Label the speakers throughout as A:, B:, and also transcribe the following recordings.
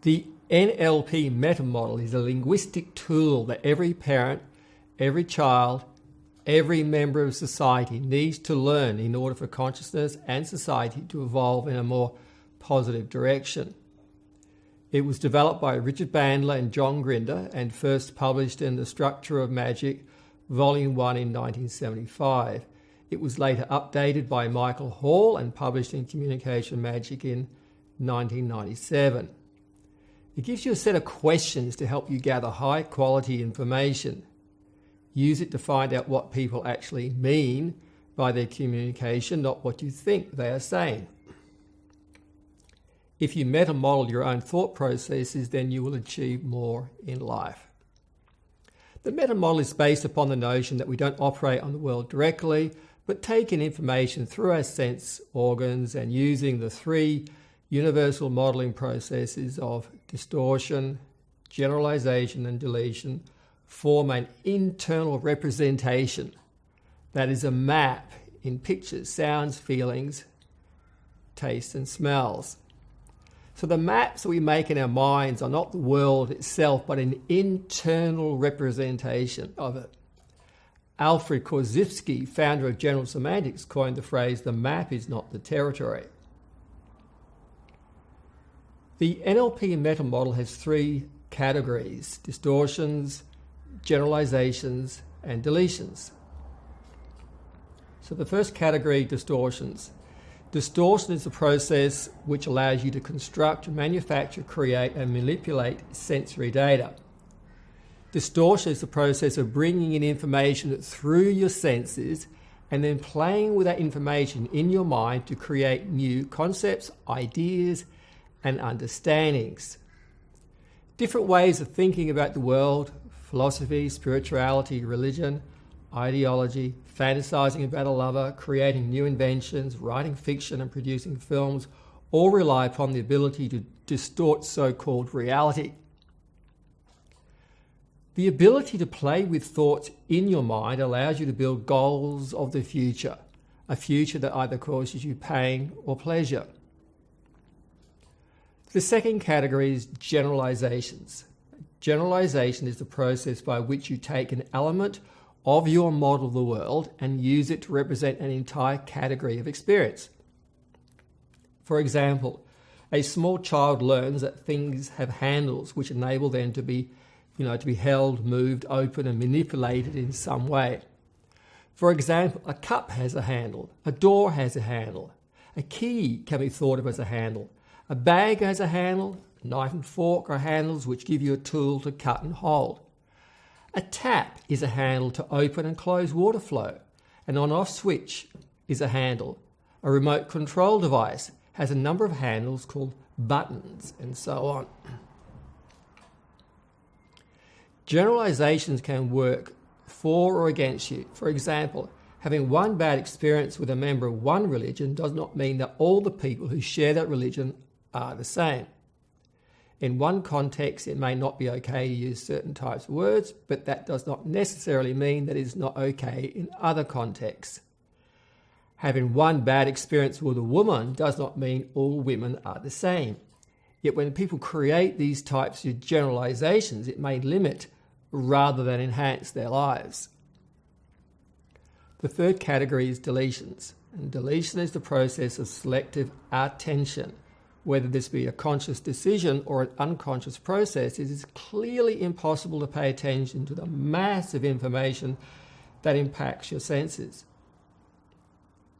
A: The NLP Meta Model is a linguistic tool that every parent, every child, every member of society needs to learn in order for consciousness and society to evolve in a more positive direction. It was developed by Richard Bandler and John Grinder and first published in The Structure of Magic, Volume 1 in 1975. It was later updated by Michael Hall and published in Communication Magic in 1997. It gives you a set of questions to help you gather high-quality information. Use it to find out what people actually mean by their communication, not what you think they are saying. If you meta-model your own thought processes, then you will achieve more in life. The meta-model is based upon the notion that we don't operate on the world directly, but take in information through our sense organs and using the three universal modeling processes of distortion, generalization, and deletion form an internal representation that is a map in pictures, sounds, feelings, tastes, and smells. So the maps that we make in our minds are not the world itself, but an internal representation of it. Alfred Korzybski, founder of General Semantics, coined the phrase, "the map is not the territory." The NLP Meta Model has three categories: distortions, generalizations, and deletions. So the first category, distortions. Distortion is a process which allows you to construct, manufacture, create, and manipulate sensory data. Distortion is the process of bringing in information through your senses and then playing with that information in your mind to create new concepts, ideas, and understandings. Different ways of thinking about the world, philosophy, spirituality, religion, ideology, fantasizing about a lover, creating new inventions, writing fiction and producing films, all rely upon the ability to distort so-called reality. The ability to play with thoughts in your mind allows you to build goals of the future, a future that either causes you pain or pleasure. The second category is generalizations. Generalization is the process by which you take an element of your model of the world and use it to represent an entire category of experience. For example, a small child learns that things have handles which enable them to be held, moved, open, and manipulated in some way. For example, a cup has a handle, a door has a handle, a key can be thought of as a handle, a bag has a handle, a knife and fork are handles which give you a tool to cut and hold. A tap is a handle to open and close water flow. An on-off switch is a handle. A remote control device has a number of handles called buttons, and so on. Generalizations can work for or against you. For example, having one bad experience with a member of one religion does not mean that all the people who share that religion are the same. In one context, it may not be okay to use certain types of words, but that does not necessarily mean that it is not okay in other contexts. Having one bad experience with a woman does not mean all women are the same. Yet when people create these types of generalizations, it may limit rather than enhance their lives. The third category is deletions. And deletion is the process of selective attention. Whether this be a conscious decision or an unconscious process, it is clearly impossible to pay attention to the massive information that impacts your senses.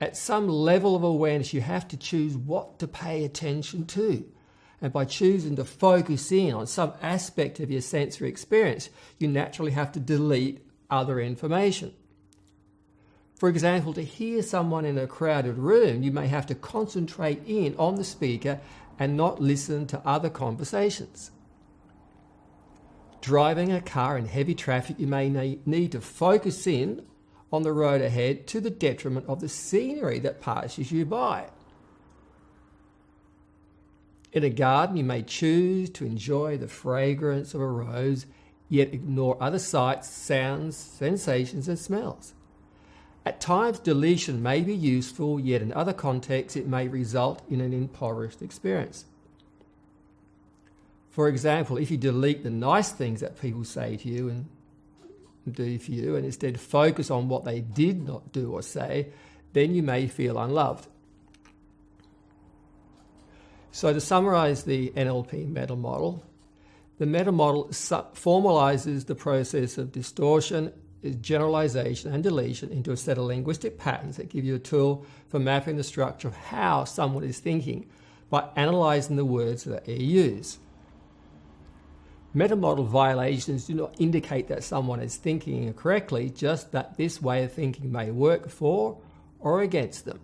A: At some level of awareness, you have to choose what to pay attention to. And by choosing to focus in on some aspect of your sensory experience, you naturally have to delete other information. For example, to hear someone in a crowded room, you may have to concentrate in on the speaker and not listen to other conversations. Driving a car in heavy traffic, you may need to focus in on the road ahead to the detriment of the scenery that passes you by. In a garden, you may choose to enjoy the fragrance of a rose, yet ignore other sights, sounds, sensations, and smells. At times, deletion may be useful, yet in other contexts, it may result in an impoverished experience. For example, if you delete the nice things that people say to you and do for you and instead focus on what they did not do or say, then you may feel unloved. So to summarize the NLP Meta Model, the Meta Model formalizes the process of distortion, generalization and deletion into a set of linguistic patterns that give you a tool for mapping the structure of how someone is thinking by analyzing the words that they use. Meta model violations do not indicate that someone is thinking incorrectly, just that this way of thinking may work for or against them.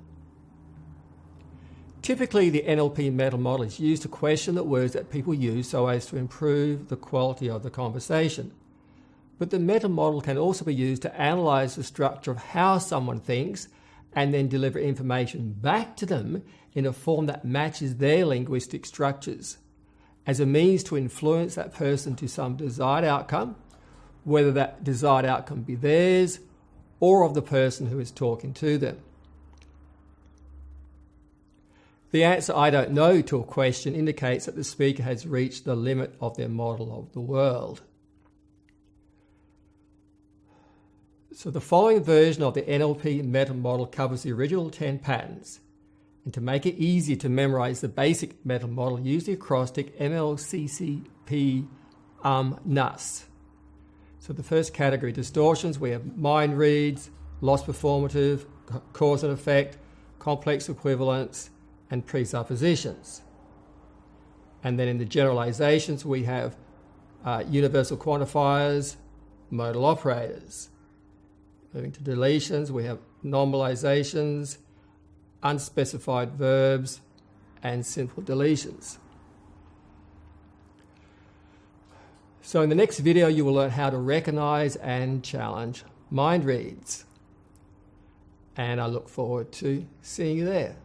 A: Typically, the NLP Meta Model is used to question the words that people use so as to improve the quality of the conversation. But the Meta Model can also be used to analyze the structure of how someone thinks and then deliver information back to them in a form that matches their linguistic structures, as a means to influence that person to some desired outcome, whether that desired outcome be theirs or of the person who is talking to them. The answer "I don't know" to a question indicates that the speaker has reached the limit of their model of the world. So the following version of the NLP Meta Model covers the original 10 patterns. And to make it easier to memorize the basic Meta Model, use the acrostic MLCCP NUS. So the first category, distortions, we have mind reads, lost performative, cause and effect, complex equivalence, and presuppositions. And then in the generalizations, we have universal quantifiers, modal operators. Moving to deletions, we have normalizations, unspecified verbs, and simple deletions. So in the next video, you will learn how to recognize and challenge mind reads. And I look forward to seeing you there.